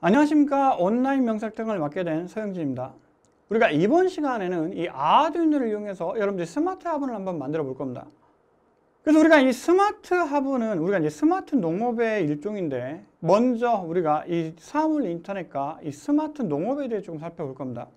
안녕하십니까. 온라인 명사학당을 맡게 된 서영진입니다. 우리가 이번 시간에는 이 아두이노를 이용해서 여러분들이 스마트 화분을 한번 만들어 볼 겁니다. 그래서 우리가 이 스마트 화분은 우리가 이제 스마트 농업의 일종인데, 먼저 우리가 이 사물 인터넷과 이 스마트 농업에 대해 조금 살펴볼 겁니다.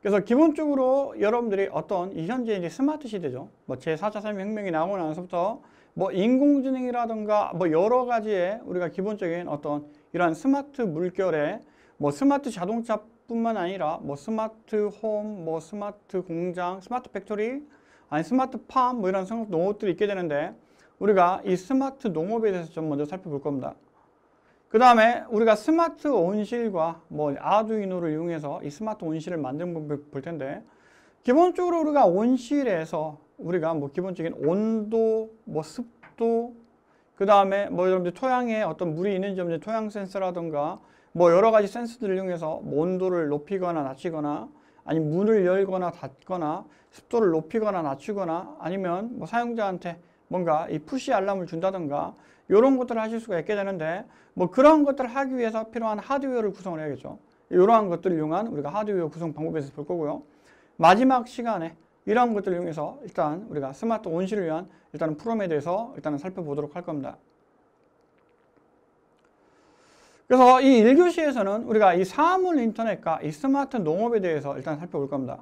그래서 기본적으로 여러분들이 어떤 이 현재 이제 스마트 시대죠. 뭐 제4차 산업혁명이 나오고 나서부터 뭐 인공지능이라든가 뭐 여러 가지의 우리가 기본적인 어떤 이러한 스마트 물결에 뭐 스마트 자동차뿐만 아니라 뭐 스마트 홈, 뭐 스마트 공장, 스마트 팩토리, 아니 스마트 팜 뭐 이런 농업들이 있게 되는데, 우리가 이 스마트 농업에 대해서 좀 먼저 살펴볼 겁니다. 그 다음에 우리가 스마트 온실과 뭐 아두이노를 이용해서 이 스마트 온실을 만드는 걸 볼 텐데, 기본적으로 우리가 온실에서 우리가 뭐 기본적인 온도, 뭐 습도, 그 다음에 뭐 여러분들 토양에 어떤 물이 있는지 없는지 토양 센서라든가 뭐 여러 가지 센서들을 이용해서 뭐 온도를 높이거나 낮추거나, 아니 문을 열거나 닫거나, 습도를 높이거나 낮추거나, 아니면 뭐 사용자한테 뭔가 이 푸시 알람을 준다든가 이런 것들을 하실 수가 있게 되는데, 뭐 그런 것들을 하기 위해서 필요한 하드웨어를 구성을 해야겠죠. 이러한 것들을 이용한 우리가 하드웨어 구성 방법에 대해서 볼 거고요. 마지막 시간에 이러한 것들을 이용해서 일단 우리가 스마트 온실을 위한 일단은 프롬에 대해서 일단은 살펴보도록 할 겁니다. 그래서 이 1교시에서는 우리가 이 사물 인터넷과 이 스마트 농업에 대해서 일단 살펴볼 겁니다.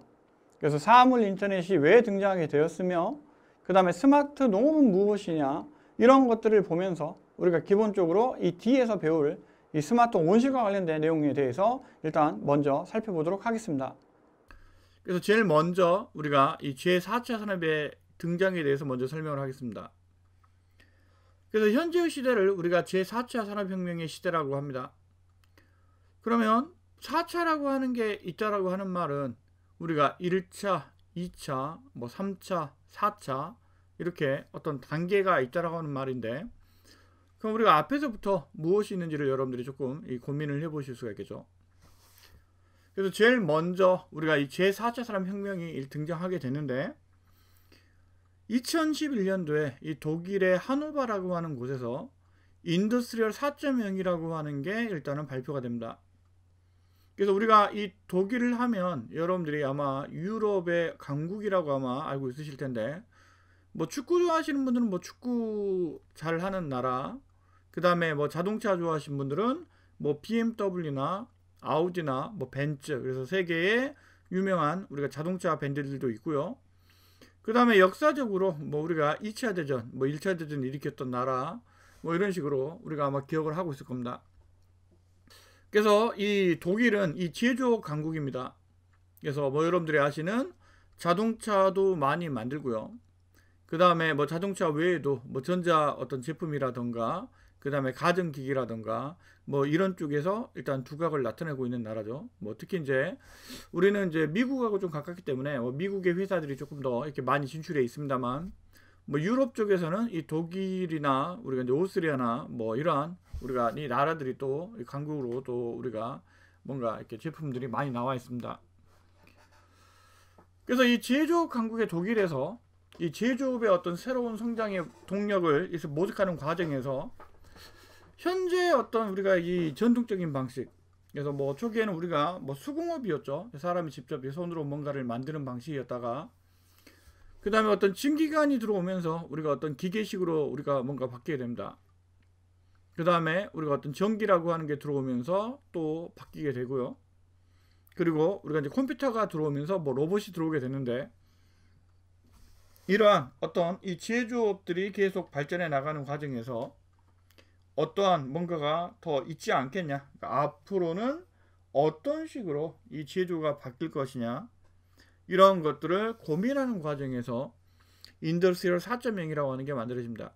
그래서 사물 인터넷이 왜 등장하게 되었으며, 그 다음에 스마트 농업은 무엇이냐, 이런 것들을 보면서 우리가 기본적으로 이 뒤에서 배울 이 스마트 온실과 관련된 내용에 대해서 일단 먼저 살펴보도록 하겠습니다. 그래서 제일 먼저 우리가 이 제4차 산업의 등장에 대해서 먼저 설명을 하겠습니다. 그래서 현재의 시대를 우리가 제4차 산업혁명의 시대라고 합니다. 그러면 4차라고 하는 게 있다라고 하는 말은 우리가 1차, 2차, 뭐 3차, 4차 이렇게 어떤 단계가 있다라고 하는 말인데, 그럼 우리가 앞에서부터 무엇이 있는지를 여러분들이 조금 고민을 해보실 수가 있겠죠. 그래서 제일 먼저 우리가 이 제4차 산업혁명이 등장하게 되는데, 2011년도에 이 독일의 하노바라고 하는 곳에서 인더스트리얼 4.0이라고 하는 게 일단은 발표가 됩니다. 그래서 우리가 이 독일을 하면 여러분들이 아마 유럽의 강국이라고 아마 알고 있으실 텐데, 뭐 축구 좋아하시는 분들은 뭐 축구 잘하는 나라, 그 다음에 뭐 자동차 좋아하시는 분들은 뭐 BMW나 아우디나 뭐 벤츠, 그래서 세계의 유명한 우리가 자동차 밴드들도 있고요. 그 다음에 역사적으로 뭐 우리가 2차 대전, 뭐 1차 대전을 일으켰던 나라, 뭐 이런 식으로 우리가 아마 기억을 하고 있을 겁니다. 그래서 이 독일은 이 제조업 강국입니다. 그래서 뭐 여러분들이 아시는 자동차도 많이 만들고요. 그 다음에 뭐 자동차 외에도 뭐 전자 어떤 제품이라던가, 그 다음에 가전기기라던가 뭐 이런 쪽에서 일단 두각을 나타내고 있는 나라죠. 뭐 특히 이제 우리는 이제 미국하고 좀 가깝기 때문에 뭐 미국의 회사들이 조금 더 이렇게 많이 진출해 있습니다만, 뭐 유럽 쪽에서는 이 독일이나 우리가 이제 오스트리아나 뭐 이러한 우리가 이 나라들이 또 강국으로 또 우리가 뭔가 이렇게 제품들이 많이 나와 있습니다. 그래서 이 제조업 강국의 독일에서 이 제조업의 어떤 새로운 성장의 동력을 모색하는 과정에서 현재 어떤 우리가 이 전통적인 방식, 그래서 뭐 초기에는 우리가 뭐 수공업이었죠. 사람이 직접 손으로 뭔가를 만드는 방식이었다가, 그 다음에 어떤 증기관이 들어오면서 우리가 어떤 기계식으로 우리가 뭔가 바뀌게 됩니다. 그 다음에 우리가 어떤 전기라고 하는 게 들어오면서 또 바뀌게 되고요. 그리고 우리가 이제 컴퓨터가 들어오면서 뭐 로봇이 들어오게 되는데, 이러한 어떤 이 제조업들이 계속 발전해 나가는 과정에서 어떠한 뭔가가 더 있지 않겠냐, 그러니까 앞으로는 어떤 식으로 이 제조가 바뀔 것이냐, 이런 것들을 고민하는 과정에서 인더스트리얼 4.0이라고 하는 게 만들어집니다.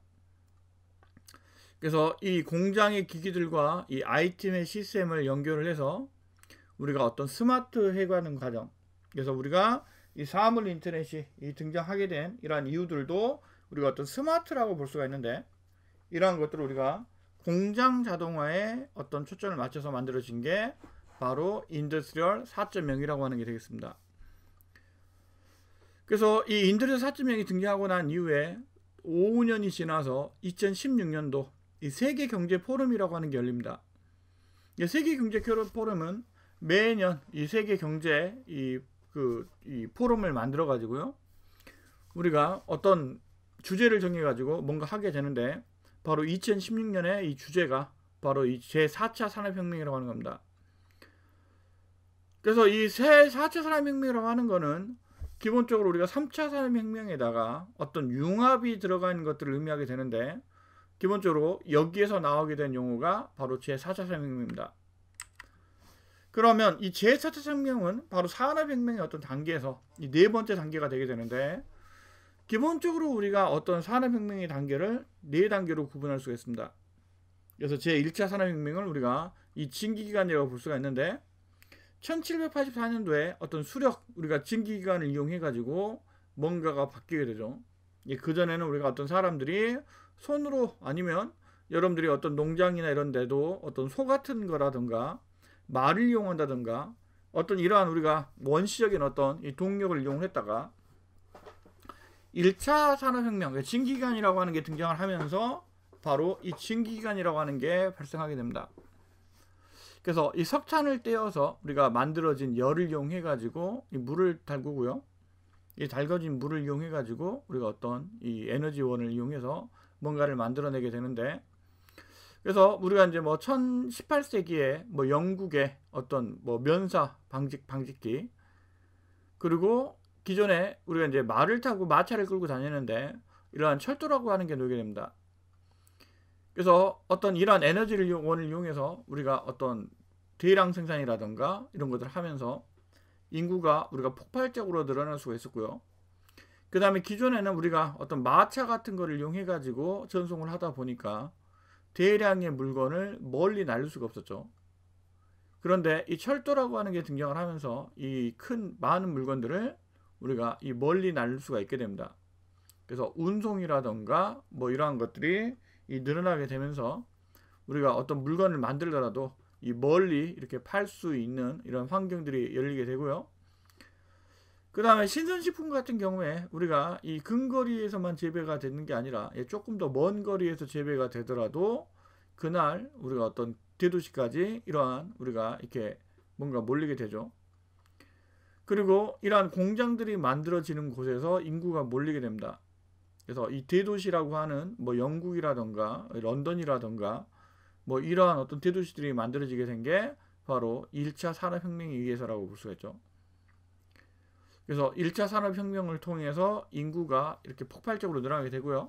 그래서 이 공장의 기기들과 이 IT의 시스템을 연결을 해서 우리가 어떤 스마트 해가는 과정, 그래서 우리가 이 사물 인터넷이 등장하게 된 이러한 이유들도 우리가 어떤 스마트라고 볼 수가 있는데, 이러한 것들을 우리가 공장 자동화에 어떤 초점을 맞춰서 만들어진 게 바로 인더스트리얼 4.0이라고 하는 게 되겠습니다. 그래서 이 인더스트리얼 4.0이 등장하고 난 이후에 5년이 지나서 2016년도 이 세계 경제 포럼이라고 하는 게 열립니다. 세계 경제 교류 포럼은 매년 이 세계 경제 이 포럼을 만들어 가지고요. 우리가 어떤 주제를 정해 가지고 뭔가 하게 되는데, 바로 2016년에 이 주제가 바로 이 제4차 산업혁명이라고 하는 겁니다. 그래서 이 4차 산업혁명이라고 하는 거는 기본적으로 우리가 3차 산업혁명에다가 어떤 융합이 들어간 것들을 의미하게 되는데, 기본적으로 여기에서 나오게 된 용어가 바로 제4차 산업혁명입니다. 그러면 이 제4차 산업혁명은 바로 산업혁명의 어떤 단계에서 이 네 번째 단계가 되게 되는데, 기본적으로 우리가 어떤 산업혁명의 단계를 네 단계로 구분할 수가 있습니다. 그래서 제1차 산업혁명을 우리가 이 증기기관이라고 볼 수가 있는데, 1784년도에 어떤 수력, 우리가 증기기관을 이용해 가지고 뭔가가 바뀌게 되죠. 그전에는 우리가 어떤 사람들이 손으로, 아니면 여러분들이 어떤 농장이나 이런 데도 어떤 소 같은 거라든가 말을 이용한다든가 어떤 이러한 우리가 원시적인 어떤 이 동력을 이용했다가 1차 산업혁명, 증기기관이라고 하는 게 등장을 하면서 바로 이 증기기관이라고 하는 게 발생하게 됩니다. 그래서 이 석탄을 떼어서 우리가 만들어진 열을 이용해 가지고 이 물을 달구고요. 이 달궈진 물을 이용해 가지고 우리가 어떤 이 에너지원을 이용해서 뭔가를 만들어내게 되는데, 그래서 우리가 이제 뭐 18세기에 뭐 영국의 어떤 뭐 면사 방직기, 그리고 기존에 우리가 이제 말을 타고 마차를 끌고 다니는데 이러한 철도라고 하는 게 놓이게 됩니다. 그래서 어떤 이러한 에너지를 원을 이용해서 우리가 어떤 대량 생산이라든가 이런 것들을 하면서 인구가 우리가 폭발적으로 늘어날 수가 있었고요. 그 다음에 기존에는 우리가 어떤 마차 같은 거를 이용해 가지고 전송을 하다 보니까 대량의 물건을 멀리 날릴 수가 없었죠. 그런데 이 철도라고 하는 게 등장을 하면서 이 많은 물건들을 우리가 이 멀리 날릴 수가 있게 됩니다. 그래서 운송이라던가 뭐 이러한 것들이 이 늘어나게 되면서 우리가 어떤 물건을 만들더라도 이 멀리 이렇게 팔 수 있는 이런 환경들이 열리게 되고요. 그 다음에 신선식품 같은 경우에 우리가 이 근거리에서만 재배가 되는 게 아니라 조금 더 먼 거리에서 재배가 되더라도 그날 우리가 어떤 대도시까지 이러한 우리가 이렇게 뭔가 몰리게 되죠. 그리고 이러한 공장들이 만들어지는 곳에서 인구가 몰리게 됩니다. 그래서 이 대도시라고 하는 뭐 영국이라던가 런던이라던가 뭐 이러한 어떤 대도시들이 만들어지게 된 게 바로 1차 산업혁명에 의해서라고 볼 수가 있죠. 그래서 1차 산업혁명을 통해서 인구가 이렇게 폭발적으로 늘어나게 되고요.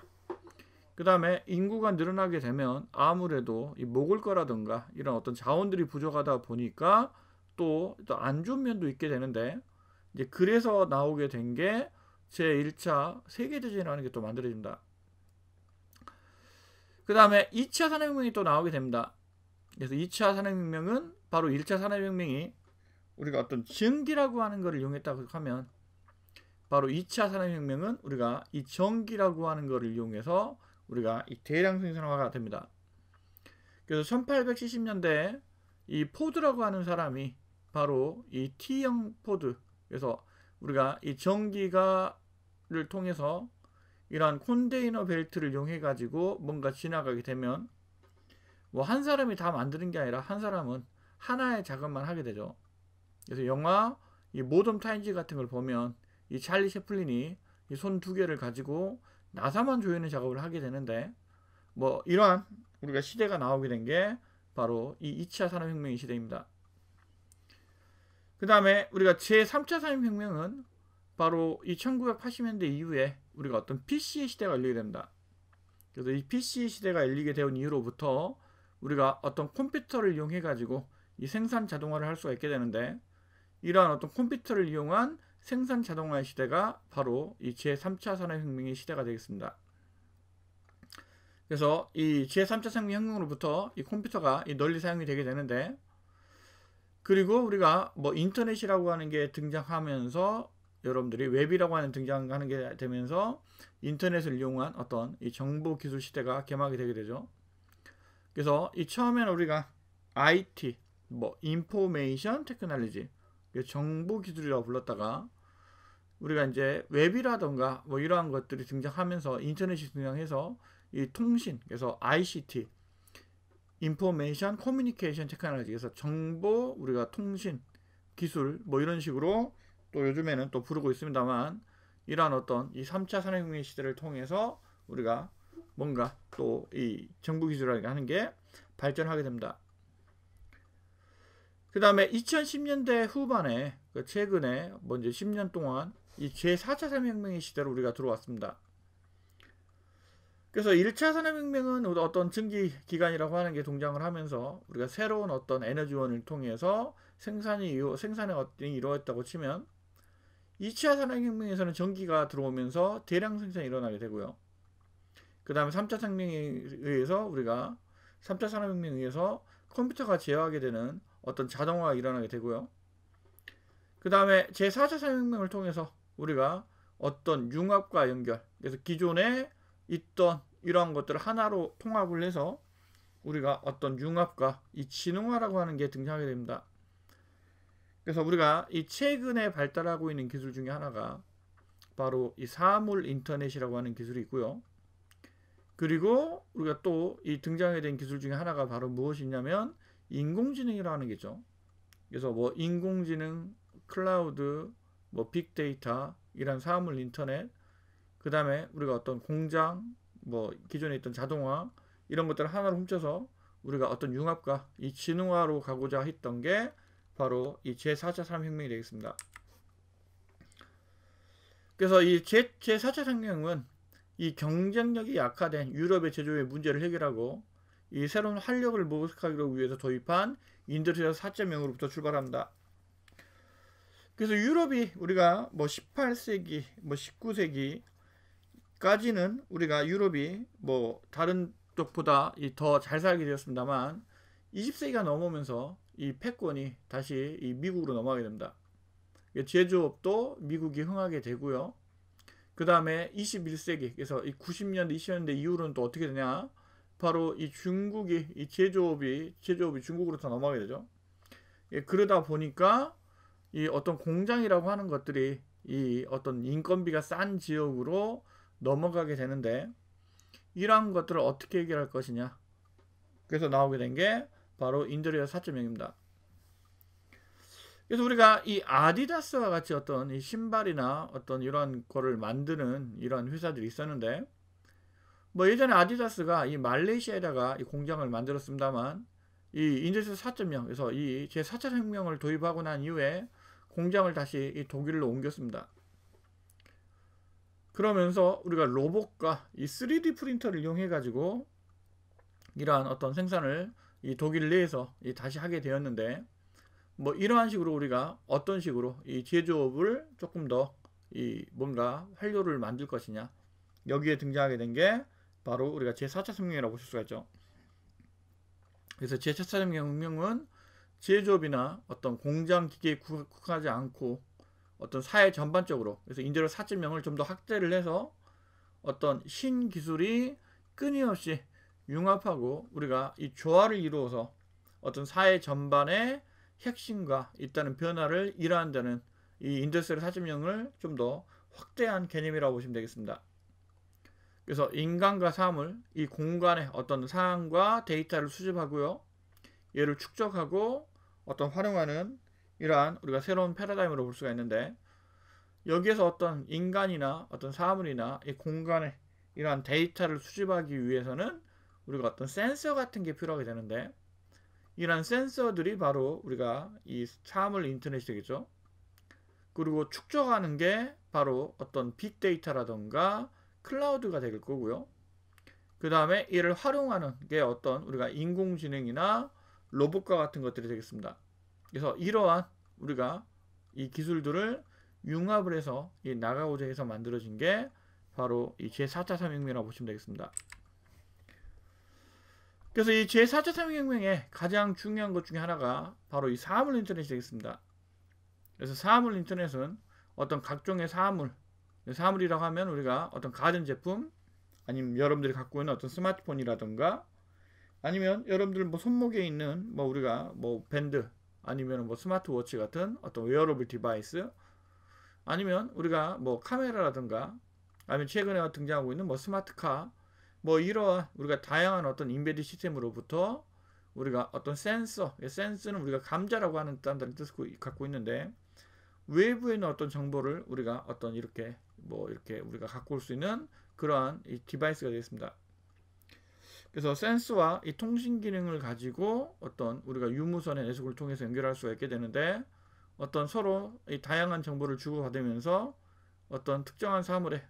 그 다음에 인구가 늘어나게 되면 아무래도 이 먹을 거라든가 이런 어떤 자원들이 부족하다 보니까 또 안 좋은 면도 있게 되는데, 이제 그래서 나오게 된 게 제1차 세계대전이라는 게 또 만들어집니다. 그 다음에 2차 산업혁명이 또 나오게 됩니다. 그래서 2차 산업혁명은 바로 1차 산업혁명이 우리가 어떤 전기라고 하는 것을 이용했다고 하면, 바로 2차 산업혁명은 우리가 이 전기라고 하는 것을 이용해서 우리가 이 대량 생산화가 됩니다. 그래서 1870년대에 이 포드라고 하는 사람이 바로 이 T형 포드, 그래서 우리가 이 전기를 통해서 이러한 컨테이너 벨트를 이용해 가지고 뭔가 지나가게 되면 뭐 한 사람이 다 만드는 게 아니라 한 사람은 하나의 작업만 하게 되죠. 그래서 영화 이 모던 타임즈 같은 걸 보면 이 찰리 채플린이 이 손 두 개를 가지고 나사만 조이는 작업을 하게 되는데, 뭐 이러한 우리가 시대가 나오게 된 게 바로 이 2차 산업혁명의 시대입니다. 그 다음에 우리가 제3차 산업혁명은 바로 이 1980년대 이후에 우리가 어떤 PC의 시대가 열리게 됩니다. 그래서 이 PC의 시대가 열리게 된 이후로부터 우리가 어떤 컴퓨터를 이용해 가지고 이 생산 자동화를 할 수가 있게 되는데, 이러한 어떤 컴퓨터를 이용한 생산 자동화의 시대가 바로 이 제3차 산업혁명의 시대가 되겠습니다. 그래서 이 제3차 산업혁명으로부터 이 컴퓨터가 널리 사용이 되게 되는데, 그리고 우리가 뭐 인터넷이라고 하는 게 등장하면서 여러분들이 웹이라고 하는 등장하는 게 되면서 인터넷을 이용한 어떤 이 정보 기술 시대가 개막이 되게 되죠. 그래서 이 처음에는 우리가 IT, 뭐 인포메이션 테크놀로지, 정보 기술이라고 불렀다가 우리가 이제 웹이라던가 뭐 이러한 것들이 등장하면서 인터넷이 등장해서 이 통신, 그래서 ICT, 인포메이션 커뮤니케이션 테크놀로지, 그래서 정보 우리가 통신 기술 뭐 이런 식으로 또 요즘에는 또 부르고 있습니다만, 이러한 어떤 이 3차 산업혁명 시대를 통해서 우리가 뭔가 또 이 정보 기술이라고 하는 게 발전하게 됩니다. 그 다음에 2010년대 후반에 최근에 먼저 10년 동안 이 제4차 산업혁명의 시대로 우리가 들어왔습니다. 그래서 1차 산업혁명은 어떤 증기기관이라고 하는 게 동장을 하면서 우리가 새로운 어떤 에너지원을 통해서 생산이 이루어졌다고 치면, 2차 산업혁명에서는 전기가 들어오면서 대량 생산이 일어나게 되고요. 그 다음에 3차 산업혁명에 의해서 컴퓨터가 제어하게 되는 어떤 자동화가 일어나게 되고요. 그 다음에 제4차 산업혁명을 통해서 우리가 어떤 융합과 연결, 그래서 기존에 있던 이러한 것들을 하나로 통합을 해서 우리가 어떤 융합과 이 지능화라고 하는 게 등장하게 됩니다. 그래서 우리가 이 최근에 발달하고 있는 기술 중에 하나가 바로 이 사물 인터넷이라고 하는 기술이 있고요. 그리고 우리가 또 이 등장하게 된 기술 중에 하나가 바로 무엇이냐면 인공지능이라고 하는 게죠. 그래서 뭐 인공지능, 클라우드, 뭐 빅데이터, 이런 사물 인터넷, 그 다음에 우리가 어떤 공장, 뭐 기존에 있던 자동화, 이런 것들을 하나로 훔쳐서 우리가 어떤 융합과 이 지능화로 가고자 했던 게 바로 이 제4차 산업혁명이 되겠습니다. 그래서 이 제4차 산업혁명은 이 경쟁력이 약화된 유럽의 제조업의 문제를 해결하고 이 새로운 활력을 모색하기 위해서 도입한 인더스트리얼 4.0으로부터 출발합니다. 그래서 유럽이 우리가 뭐 18세기, 뭐 19세기까지는 우리가 유럽이 뭐 다른 쪽보다 더 잘 살게 되었습니다만, 20세기가 넘으면서 이 패권이 다시 이 미국으로 넘어가게 됩니다. 제조업도 미국이 흥하게 되고요. 그 다음에 21세기, 그래서 이 90년대, 20년대 이후로는 또 어떻게 되냐? 바로 이 중국이, 이 제조업이 중국으로 더 넘어가게 되죠. 그러다 보니까 이 어떤 공장이라고 하는 것들이 이 어떤 인건비가 싼 지역으로 넘어가게 되는데, 이러한 것들을 어떻게 해결할 것이냐? 그래서 나오게 된 게 바로 인더스트리얼 4.0입니다. 그래서 우리가 이 아디다스와 같이 어떤 이 신발이나 어떤 이런 거를 만드는 이런 회사들이 있었는데, 뭐 예전에 아디다스가 이 말레이시아에다가 이 공장을 만들었습니다만, 이 인더스트리 4.0, 그래서 이 제4차 혁명을 도입하고 난 이후에 공장을 다시 이 독일로 옮겼습니다. 그러면서 우리가 로봇과 이 3D 프린터를 이용해 가지고 이러한 어떤 생산을 이 독일 내에서 다시 하게 되었는데, 뭐 이러한 식으로 우리가 어떤 식으로 이 제조업을 조금 더 이 뭔가 활로를 만들 것이냐, 여기에 등장하게 된 게 바로 우리가 제4차 혁명이라고 볼 수가 있죠. 그래서 제4차 혁명은 제조업이나 어떤 공장 기계에 국한하지 않고 어떤 사회 전반적으로, 그래서 인더스트리얼 4.0을 좀 더 확대를 해서 어떤 신기술이 끊임없이 융합하고 우리가 이 조화를 이루어서 어떤 사회 전반의 핵심과 있다는 변화를 이뤄한다는 이 인더스트리얼 4.0을 좀 더 확대한 개념이라고 보시면 되겠습니다. 그래서 인간과 사물, 이 공간의 어떤 사항과 데이터를 수집하고요, 얘를 축적하고 어떤 활용하는 이러한 우리가 새로운 패러다임으로 볼 수가 있는데, 여기에서 어떤 인간이나 어떤 사물이나 이 공간의 이러한 데이터를 수집하기 위해서는 우리가 어떤 센서 같은 게 필요하게 되는데, 이러한 센서들이 바로 우리가 이 사물 인터넷이 되겠죠. 그리고 축적하는 게 바로 어떤 빅데이터라던가 클라우드가 될 거고요. 그 다음에 이를 활용하는 게 어떤 우리가 인공지능이나 로봇과 같은 것들이 되겠습니다. 그래서 이러한 우리가 이 기술들을 융합을 해서 나가고자 해서 만들어진 게 바로 이 제4차 산업혁명이라고 보시면 되겠습니다. 그래서 이 제4차 산업혁명의 가장 중요한 것 중에 하나가 바로 이 사물 인터넷이 되겠습니다. 그래서 사물 인터넷은 어떤 각종의 사물이라고 하면 우리가 어떤 가전제품, 아니면 여러분들이 갖고 있는 어떤 스마트폰이라든가, 아니면 여러분들 뭐 손목에 있는 뭐 우리가 뭐 밴드, 아니면 뭐 스마트워치 같은 어떤 웨어러블 디바이스, 아니면 우리가 뭐 카메라라든가, 아니면 최근에 등장하고 있는 뭐 스마트카, 뭐 이러한 우리가 다양한 어떤 인베드 시스템으로부터 우리가 어떤 센서, 센스는 우리가 감자라고 하는 단어를 뜻을 갖고 있는데 외부에 있는 어떤 정보를 우리가 어떤 이렇게 이렇게 우리가 갖고 올 수 있는 그러한 이 디바이스가 되겠습니다. 그래서 센스와 이 통신 기능을 가지고 어떤 우리가 유무선의 내속을 통해서 연결할 수가 있게 되는데 어떤 서로 이 다양한 정보를 주고받으면서 어떤 특정한 사물의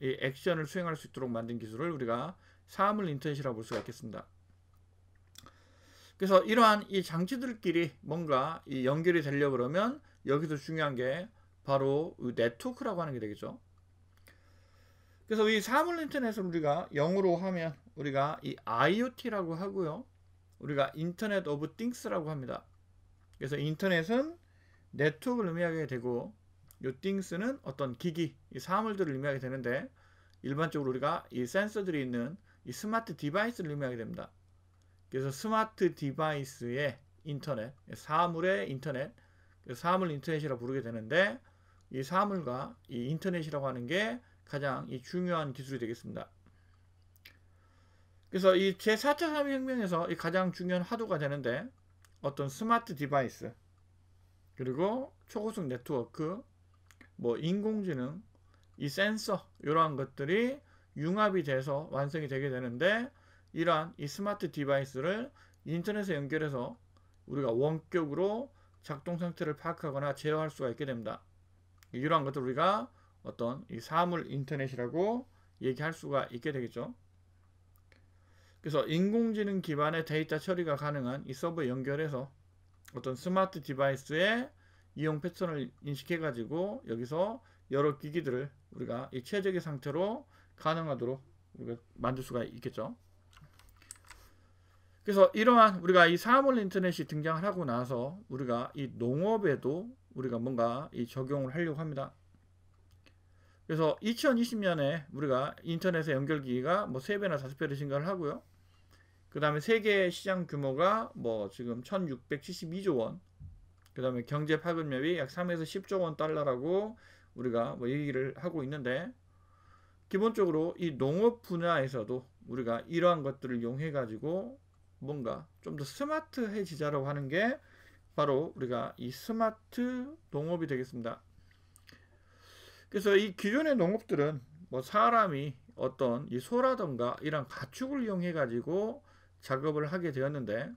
이 액션을 수행할 수 있도록 만든 기술을 우리가 사물 인터넷이라고 볼 수가 있겠습니다. 그래서 이러한 이 장치들끼리 뭔가 이 연결이 되려고 그러면 여기서 중요한 게 바로 이 네트워크라고 하는 게 되겠죠. 그래서 이 사물 인터넷을 우리가 영어로 하면 우리가 이 IoT라고 하고요. 우리가 인터넷 오브 띵스라고 합니다. 그래서 인터넷은 네트워크를 의미하게 되고 이 띵스는 어떤 기기, 이 사물들을 의미하게 되는데 일반적으로 우리가 이 센서들이 있는 이 스마트 디바이스를 의미하게 됩니다. 그래서 스마트 디바이스의 인터넷, 사물의 인터넷, 사물 인터넷이라고 부르게 되는데 이 사물과 이 인터넷이라고 하는 게 가장 이 중요한 기술이 되겠습니다. 그래서 이 제4차 산업혁명에서 이 가장 중요한 화두가 되는데 어떤 스마트 디바이스 그리고 초고속 네트워크, 인공지능, 이 센서 이러한 것들이 융합이 돼서 완성이 되게 되는데 이러한 이 스마트 디바이스를 인터넷에 연결해서 우리가 원격으로 작동 상태를 파악하거나 제어할 수가 있게 됩니다. 이러한 것들 우리가 어떤 이 사물 인터넷이라고 얘기할 수가 있게 되겠죠. 그래서 인공지능 기반의 데이터 처리가 가능한 이 서버에 연결해서 어떤 스마트 디바이스의 이용 패턴을 인식해 가지고 여기서 여러 기기들을 우리가 이 최적의 상태로 가능하도록 우리가 만들 수가 있겠죠. 그래서 이러한 우리가 이 사물 인터넷이 등장을 하고 나서 우리가 이 농업에도 우리가 뭔가 이 적용을 하려고 합니다. 그래서 2020년에 우리가 인터넷의 연결기기가 3배나 5배로 증가를 하고요. 그 다음에 세계 시장 규모가 지금 1672조 원, 그 다음에 경제 파급력이 약 3에서 10조 원 달러라고 우리가 얘기를 하고 있는데 기본적으로 이 농업 분야에서도 우리가 이러한 것들을 이용해 가지고 뭔가 좀 더 스마트해지자라고 하는 게 바로 우리가 이 스마트 농업이 되겠습니다. 그래서 이 기존의 농업들은 사람이 어떤 이 소라던가 이런 가축을 이용해 가지고 작업을 하게 되었는데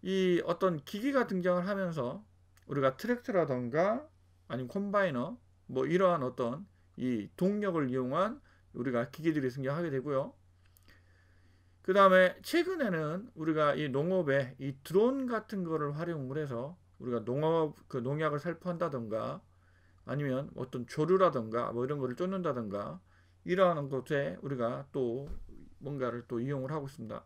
이 어떤 기기가 등장을 하면서 우리가 트랙터라던가 아니면 콤바이너 이러한 어떤 이 동력을 이용한 우리가 기기들이 등장하게 되고요. 그 다음에 최근에는 우리가 이 농업에 이 드론 같은 거를 활용을 해서 우리가 농약을 살포한다던가 아니면 어떤 조류라던가 이런 거를 쫓는다던가 이러한 것에 우리가 또 뭔가를 또 이용을 하고 있습니다.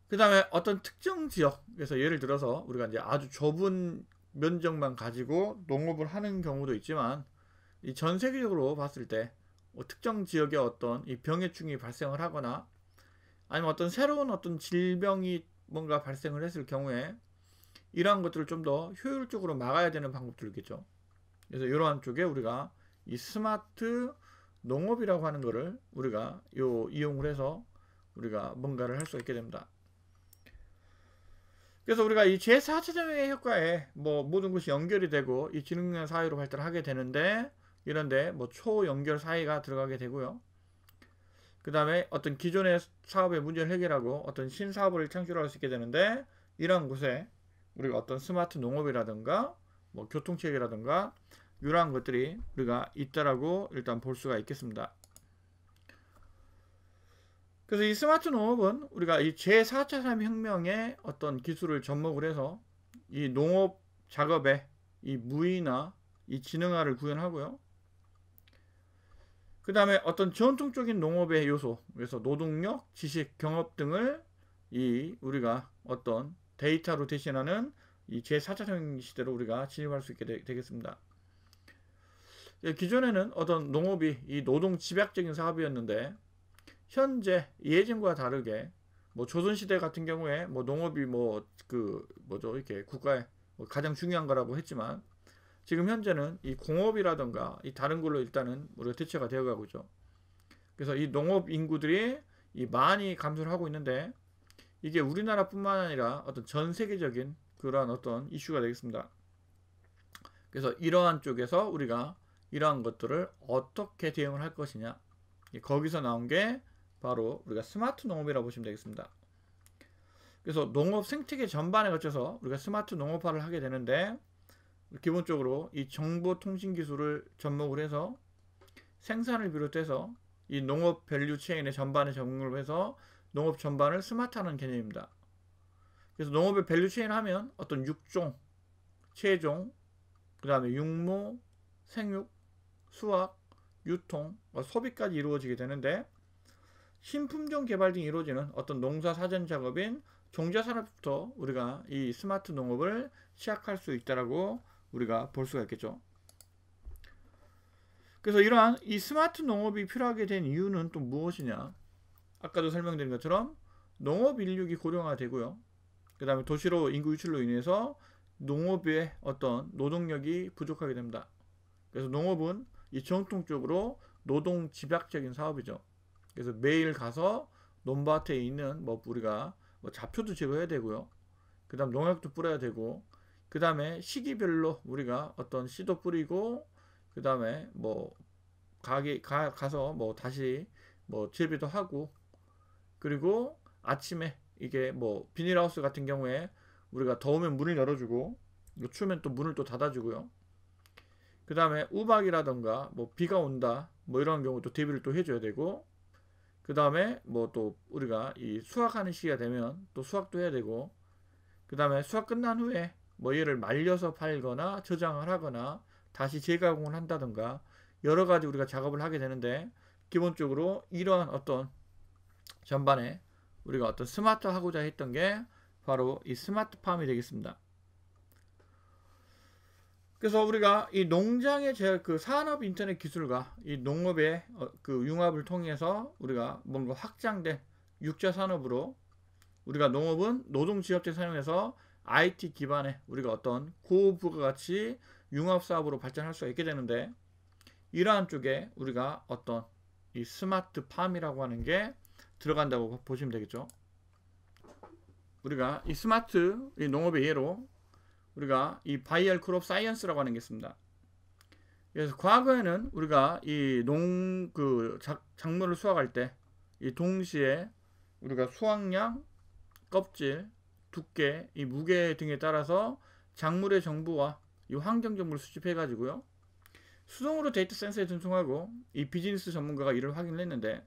그 다음에 어떤 특정 지역에서 예를 들어서 우리가 이제 아주 좁은 면적만 가지고 농업을 하는 경우도 있지만 이 전 세계적으로 봤을 때 특정 지역에 어떤 이 병해충이 발생을 하거나 아니면 어떤 새로운 어떤 질병이 뭔가 발생을 했을 경우에 이러한 것들을 좀 더 효율적으로 막아야 되는 방법들이겠죠. 그래서 이러한 쪽에 우리가 이 스마트 농업이라고 하는 거를 우리가 이용을 해서 우리가 뭔가를 할 수 있게 됩니다. 그래서 우리가 이 제4차 산업의 효과에 모든 것이 연결이 되고 이 지능형 사회로 발달하게 되는데 이런데 초연결 사회가 들어가게 되고요. 그 다음에 어떤 기존의 사업의 문제를 해결하고 어떤 신사업을 창출할 수 있게 되는데 이러한 곳에 우리가 어떤 스마트 농업이라든가 교통체계라든가 이러한 것들이 우리가 있다라고 일단 볼 수가 있겠습니다. 그래서 이 스마트 농업은 우리가 이 제4차 산업혁명의 어떤 기술을 접목을 해서 이 농업 작업에 이 무의나 이 지능화를 구현하고요. 그 다음에 어떤 전통적인 농업의 요소, 그래서 노동력, 지식, 경업 등을 우리가 어떤 데이터로 대신하는 이 제4차 산업혁명 시대로 우리가 진입할 수 있게 되겠습니다. 기존에는 어떤 농업이 이 노동 집약적인 사업이었는데 현재 예전과 다르게 조선시대 같은 경우에 농업이 이렇게 국가의 가장 중요한 거라고 했지만 지금 현재는 이 공업이라던가 이 다른 걸로 일단은 우리가 대체가 되어 가고 있죠. 그래서 이 농업 인구들이 많이 감소를 하고 있는데 이게 우리나라뿐만 아니라 어떤 전 세계적인 그러한 어떤 이슈가 되겠습니다. 그래서 이러한 쪽에서 우리가 이러한 것들을 어떻게 대응을 할 것이냐, 거기서 나온 게 바로 우리가 스마트 농업이라고 보시면 되겠습니다. 그래서 농업 생태계 전반에 거쳐서 우리가 스마트 농업화를 하게 되는데, 기본적으로 이 정보통신 기술을 접목을 해서 생산을 비롯해서 이 농업 밸류 체인의 전반에 적응을 해서 농업 전반을 스마트하는 개념입니다. 그래서 농업의 밸류 체인 하면 어떤 육종, 채종, 그 다음에 육모, 생육, 수확, 유통, 소비까지 이루어지게 되는데, 신품종 개발 등이 이루어지는 어떤 농사 사전 작업인 종자산업부터 우리가 이 스마트 농업을 시작할 수 있다라고 우리가 볼 수가 있겠죠. 그래서 이러한 이 스마트 농업이 필요하게 된 이유는 또 무엇이냐? 아까도 설명드린 것처럼 농업 인력이 고령화되고요. 그 다음에 도시로 인구 유출로 인해서 농업의 어떤 노동력이 부족하게 됩니다. 그래서 농업은 이 전통적으로 노동 집약적인 사업이죠. 그래서 매일 가서 논밭에 있는 우리가 잡초도 제거해야 되고요. 그 다음 농약도 뿌려야 되고, 그 다음에 시기별로 우리가 어떤 씨도 뿌리고, 그 다음에 가서 다시 재배도 하고, 그리고 아침에 이게 비닐하우스 같은 경우에 우리가 더우면 문을 열어주고, 추우면 또 문을 또 닫아주고요. 그 다음에 우박이라던가 비가 온다 이런 경우 또 대비를 또 해줘야 되고, 그 다음에 또 우리가 이 수확하는 시기가 되면 또 수확도 해야 되고, 그 다음에 수확 끝난 후에 얘를 말려서 팔거나 저장을 하거나 다시 재가공을 한다던가 여러 가지 우리가 작업을 하게 되는데, 기본적으로 이러한 어떤 전반에 우리가 어떤 스마트 하고자 했던 게 바로 이 스마트팜이 되겠습니다. 그래서 우리가 이 농장의 그 산업 인터넷 기술과 이 농업의 그 융합을 통해서 우리가 뭔가 확장된 육자 산업으로 우리가 농업은 노동 지역체 사용해서 IT 기반의 우리가 어떤 고부가가치 융합 사업으로 발전할 수가 있게 되는데, 이러한 쪽에 우리가 어떤 이 스마트팜이라고 하는 게 들어간다고 보시면 되겠죠. 우리가 이 스마트 이 농업의 예로 우리가 이 바이얼 크롭 사이언스라고 하는 게 있습니다. 그래서 과거에는 우리가 이 작물을 수확할 때 이 동시에 우리가 수확량, 껍질, 두께, 이 무게 등에 따라서 작물의 정보와 이 환경 정보를 수집해 가지고요, 수동으로 데이터 센서에 전송하고 이 비즈니스 전문가가 이를 확인을 했는데,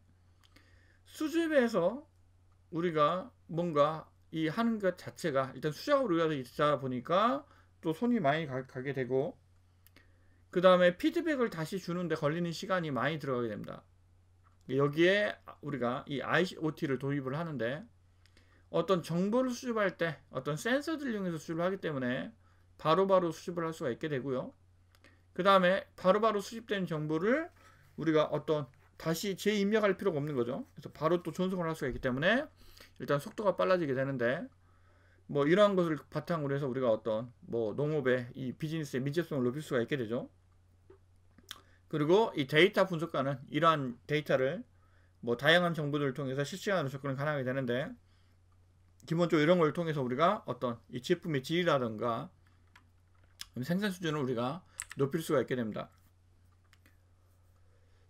수집에서 우리가 뭔가 이 하는 것 자체가 일단 수작업으로 이루어져 있다 보니까 또 손이 많이 가게 되고, 그 다음에 피드백을 다시 주는데 걸리는 시간이 많이 들어가게 됩니다. 여기에 우리가 이 IoT를 도입을 하는데, 어떤 정보를 수집할 때 어떤 센서들을 이용해서 수집을 하기 때문에 바로바로 수집을 할 수가 있게 되고요. 그 다음에 바로바로 수집된 정보를 우리가 어떤 다시 재입력할 필요가 없는 거죠. 그래서 바로 또 전송을 할 수가 있기 때문에 일단 속도가 빨라지게 되는데, 이러한 것을 바탕으로 해서 우리가 어떤 농업의 이 비즈니스의 민첩성을 높일 수가 있게 되죠. 그리고 이 데이터 분석가는 이러한 데이터를 다양한 정보들을 통해서 실시간으로 접근을 가능하게 되는데, 기본적으로 이런 걸 통해서 우리가 어떤 이 제품의 질이라든가 생산 수준을 우리가 높일 수가 있게 됩니다.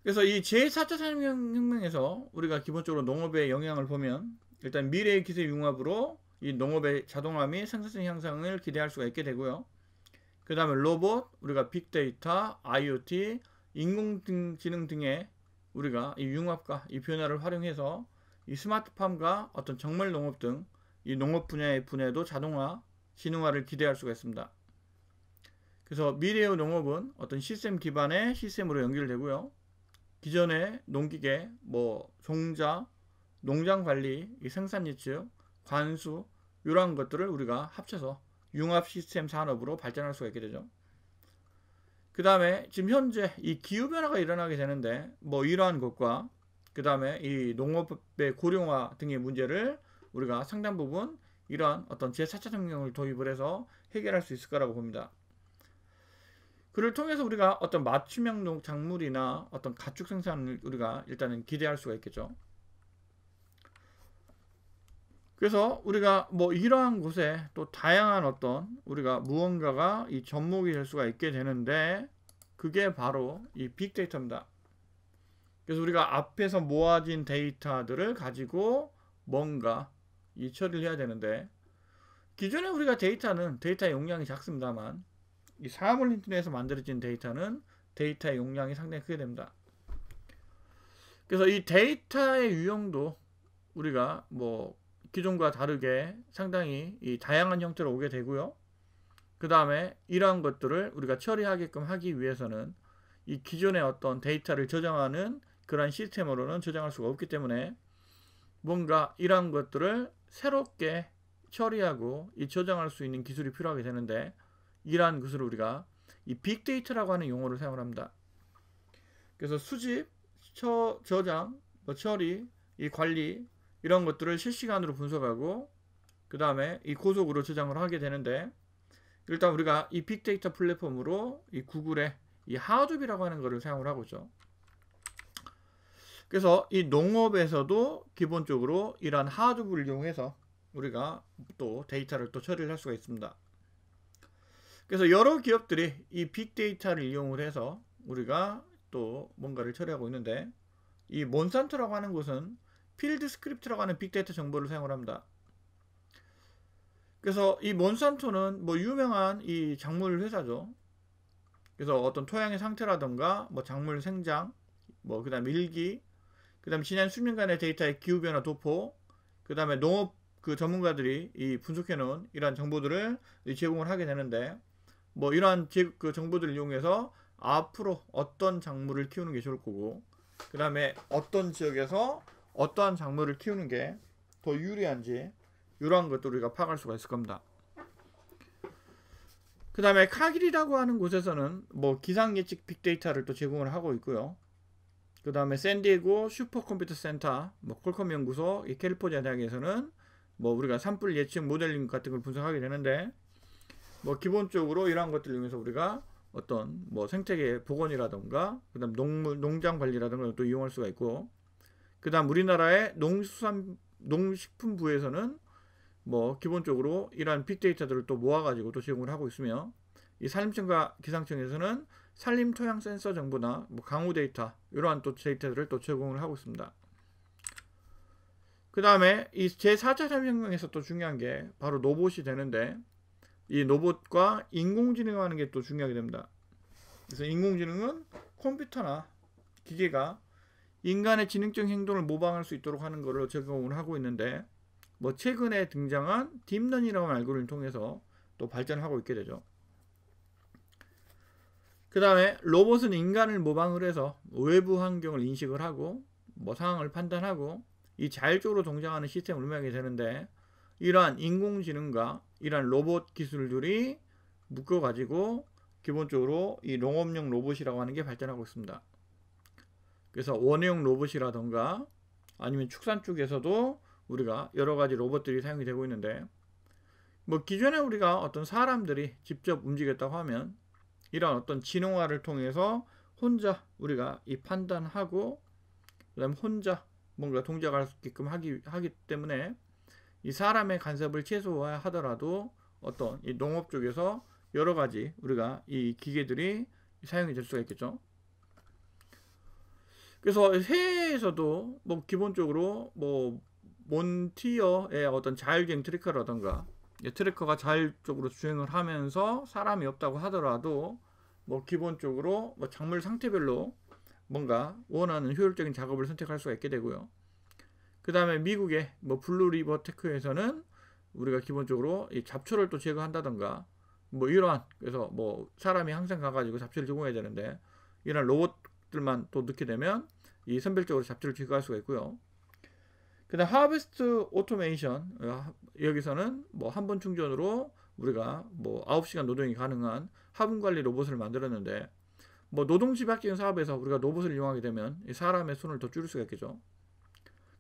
그래서 이 제4차 산업혁명에서 우리가 기본적으로 농업의 영향을 보면, 일단 미래의 기술 융합으로 이 농업의 자동화 및 생산성 향상을 기대할 수가 있게 되고요. 그 다음에 로봇, 우리가 빅데이터, IoT, 인공지능 등의 우리가 이 융합과 이 변화를 활용해서 이 스마트팜과 어떤 정말 농업 등 이 농업 분야의 분야도 자동화, 지능화를 기대할 수가 있습니다. 그래서 미래의 농업은 어떤 시스템 기반의 시스템으로 연결되고요. 기존의 농기계, 종자, 농장 관리, 이 생산 예측, 관수 이러한 것들을 우리가 합쳐서 융합 시스템 산업으로 발전할 수가 있게 되죠. 그 다음에 지금 현재 이 기후 변화가 일어나게 되는데, 이러한 것과 그 다음에 이 농업의 고령화 등의 문제를 우리가 상당 부분 이러한 어떤 제4차 혁명을 도입을 해서 해결할 수 있을 거라고 봅니다. 그를 통해서 우리가 어떤 맞춤형 작물이나 어떤 가축 생산을 우리가 일단은 기대할 수가 있겠죠. 그래서 우리가 뭐 이러한 곳에 또 다양한 어떤 우리가 무언가가 이 접목이 될 수가 있게 되는데, 그게 바로 이 빅데이터입니다. 그래서 우리가 앞에서 모아진 데이터들을 가지고 뭔가 이 처리를 해야 되는데, 기존에 우리가 데이터의 용량이 작습니다만, 이 사물 인터넷에서 만들어진 데이터는 데이터의 용량이 상당히 크게 됩니다. 그래서 이 데이터의 유형도 우리가 뭐 기존과 다르게 상당히 이 다양한 형태로 오게 되고요. 그 다음에 이러한 것들을 우리가 처리하게끔 하기 위해서는 이 기존의 어떤 데이터를 저장하는 그러한 시스템으로는 저장할 수가 없기 때문에, 뭔가 이러한 것들을 새롭게 처리하고 이 저장할 수 있는 기술이 필요하게 되는데, 이러한 기술을 우리가 이 빅데이터라고 하는 용어를 사용을 합니다. 그래서 수집, 저장, 처리, 이 관리, 이런 것들을 실시간으로 분석하고 그 다음에 이 고속으로 저장을 하게 되는데, 일단 우리가 이 빅데이터 플랫폼으로 이 구글의 이 하둡이라고 하는 것을 사용을 하고 있죠. 그래서 이 농업에서도 기본적으로 이러한 하둡을 이용해서 우리가 또 데이터를 또 처리를 할 수가 있습니다. 그래서 여러 기업들이 이 빅데이터를 이용을 해서 우리가 또 뭔가를 처리하고 있는데, 이 몬산토라고 하는 곳은 필드 스크립트라고 하는 빅데이터 정보를 사용을 합니다. 그래서 이 몬산토는 뭐 유명한 이 작물 회사죠. 그래서 어떤 토양의 상태라던가 뭐 작물 생장, 뭐 그다음 일기, 그다음 지난 수년간의 데이터의 기후 변화 도포, 그다음에 농업 그 전문가들이 이 분석해 놓은 이러한 정보들을 제공을 하게 되는데, 뭐 이러한 그 정보들을 이용해서 앞으로 어떤 작물을 키우는 게 좋을 거고, 그 다음에 어떤 지역에서 어떠한 작물을 키우는 게 더 유리한지, 이러한 것도 우리가 파악할 수가 있을 겁니다. 그 다음에 카길이라고 하는 곳에서는 뭐 기상 예측 빅데이터를 또 제공을 하고 있고요. 그 다음에 샌디에고 슈퍼컴퓨터 센터, 뭐 콜컴 연구소, 이 캘리포니아 대학에서는 뭐 우리가 산불 예측 모델링 같은 걸 분석하게 되는데, 뭐 기본적으로 이러한 것들을 이용해서 우리가 어떤 뭐 생태계 복원이라던가 그다음 농장 관리라던가 또 이용할 수가 있고, 그다음 우리나라의 농식품부에서는 뭐 기본적으로 이러한 빅데이터들을 또 모아가지고 또 제공을 하고 있으며, 이 산림청과 기상청에서는 산림 토양 센서 정보나 뭐 강우 데이터, 이러한 또 데이터들을 또 제공을 하고 있습니다. 그 다음에 이 제4차 산업혁명에서 또 중요한 게 바로 로봇이 되는데, 이 로봇과 인공지능 하는 게 또 중요하게 됩니다. 그래서 인공지능은 컴퓨터나 기계가 인간의 지능적 행동을 모방할 수 있도록 하는 것을 제공을 하고 있는데, 뭐 최근에 등장한 딥러닝이라는 알고리즘을 통해서 또 발전하고 있게 되죠. 그 다음에 로봇은 인간을 모방을 해서 외부 환경을 인식을 하고 뭐 상황을 판단하고 이 자율적으로 동작하는 시스템을 운영하게 되는데, 이러한 인공지능과 이러한 로봇 기술들이 묶어가지고 기본적으로 이 농업용 로봇이라고 하는 게 발전하고 있습니다. 그래서 원형 로봇이라던가 아니면 축산 쪽에서도 우리가 여러 가지 로봇들이 사용이 되고 있는데, 뭐 기존에 우리가 어떤 사람들이 직접 움직였다고 하면 이러한 어떤 지능화를 통해서 혼자 우리가 이 판단하고 그다음 혼자 뭔가 동작할 수 있게끔 하기 때문에 이 사람의 간섭을 최소화하더라도 어떤 이 농업 쪽에서 여러 가지 우리가 이 기계들이 사용이 될 수가 있겠죠. 그래서 해외에서도 뭐 기본적으로 뭐 몬티어의 어떤 자율주행 트래커라던가 트래커가 자율적으로 주행을 하면서 사람이 없다고 하더라도 뭐 기본적으로 뭐 작물 상태별로 뭔가 원하는 효율적인 작업을 선택할 수가 있게 되고요. 그 다음에 미국의 뭐 블루리버 테크에서는 우리가 기본적으로 이 잡초를 또 제거한다던가 뭐 이러한, 그래서 뭐 사람이 항상 가가지고 잡초를 제공해야 되는데 이런 로봇들만 또 넣게 되면 이 선별적으로 잡초를 제거할 수가 있고요. 그 다음 하베스트 오토메이션, 여기서는 뭐 한 번 충전으로 우리가 뭐 9시간 노동이 가능한 화분관리 로봇을 만들었는데, 뭐 노동집약적인 사업에서 우리가 로봇을 이용하게 되면 사람의 손을 더 줄일 수가 있겠죠.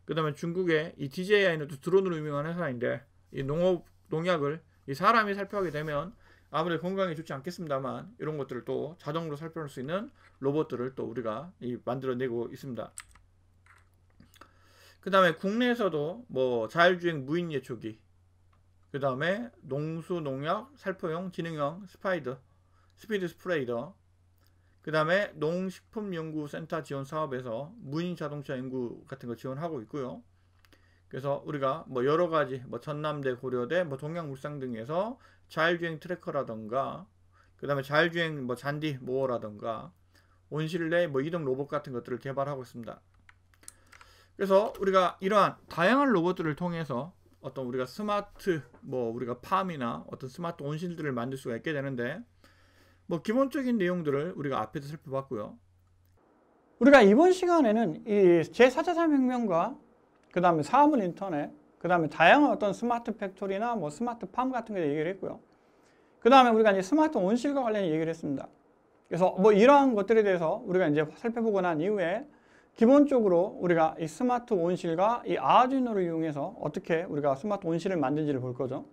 그 다음에 중국의 이 DJI는 또 드론으로 유명한 회사인데, 이 농약을 이 사람이 살펴하게 되면 아무래도 건강에 좋지 않겠습니다만 이런 것들을 또 자동으로 살펴볼 수 있는 로봇들을 또 우리가 만들어내고 있습니다. 그 다음에 국내에서도 뭐 자율주행 무인 예초기, 그 다음에 농수, 농약, 살포용, 지능형 스피드 스프레이더, 그 다음에 농식품연구센터 지원 사업에서 무인 자동차 연구 같은 거 지원하고 있고요. 그래서 우리가 뭐 여러 가지 뭐 전남대, 고려대, 뭐 동양물산 등에서 자율주행 트래커라던가, 그 다음에 자율주행 뭐 잔디 모어라던가, 온실내 뭐 이동 로봇 같은 것들을 개발하고 있습니다. 그래서 우리가 이러한 다양한 로봇들을 통해서 어떤 우리가 스마트 뭐 우리가 팜이나 어떤 스마트 온실들을 만들 수가 있게 되는데, 뭐 기본적인 내용들을 우리가 앞에서 살펴봤고요. 우리가 이번 시간에는 이 제4차 산업혁명과 그 다음에 사물 인터넷, 그 다음에 다양한 어떤 스마트 팩토리나 뭐 스마트 팜 같은 거 얘기를 했고요. 그 다음에 우리가 이제 스마트 온실과 관련 얘기를 했습니다. 그래서 뭐 이러한 것들에 대해서 우리가 이제 살펴보고 난 이후에 기본적으로 우리가 이 스마트 온실과 이 아두이노를 이용해서 어떻게 우리가 스마트 온실을 만든지를 볼 거죠.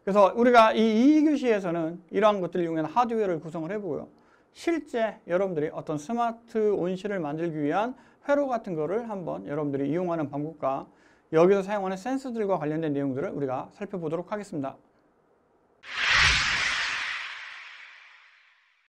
그래서 우리가 이 2교시에서는 이러한 것들을 이용한 하드웨어를 구성을 해보고요. 실제 여러분들이 어떤 스마트 온실을 만들기 위한 회로 같은 거를 한번 여러분들이 이용하는 방법과 여기서 사용하는 센서들과 관련된 내용들을 우리가 살펴보도록 하겠습니다.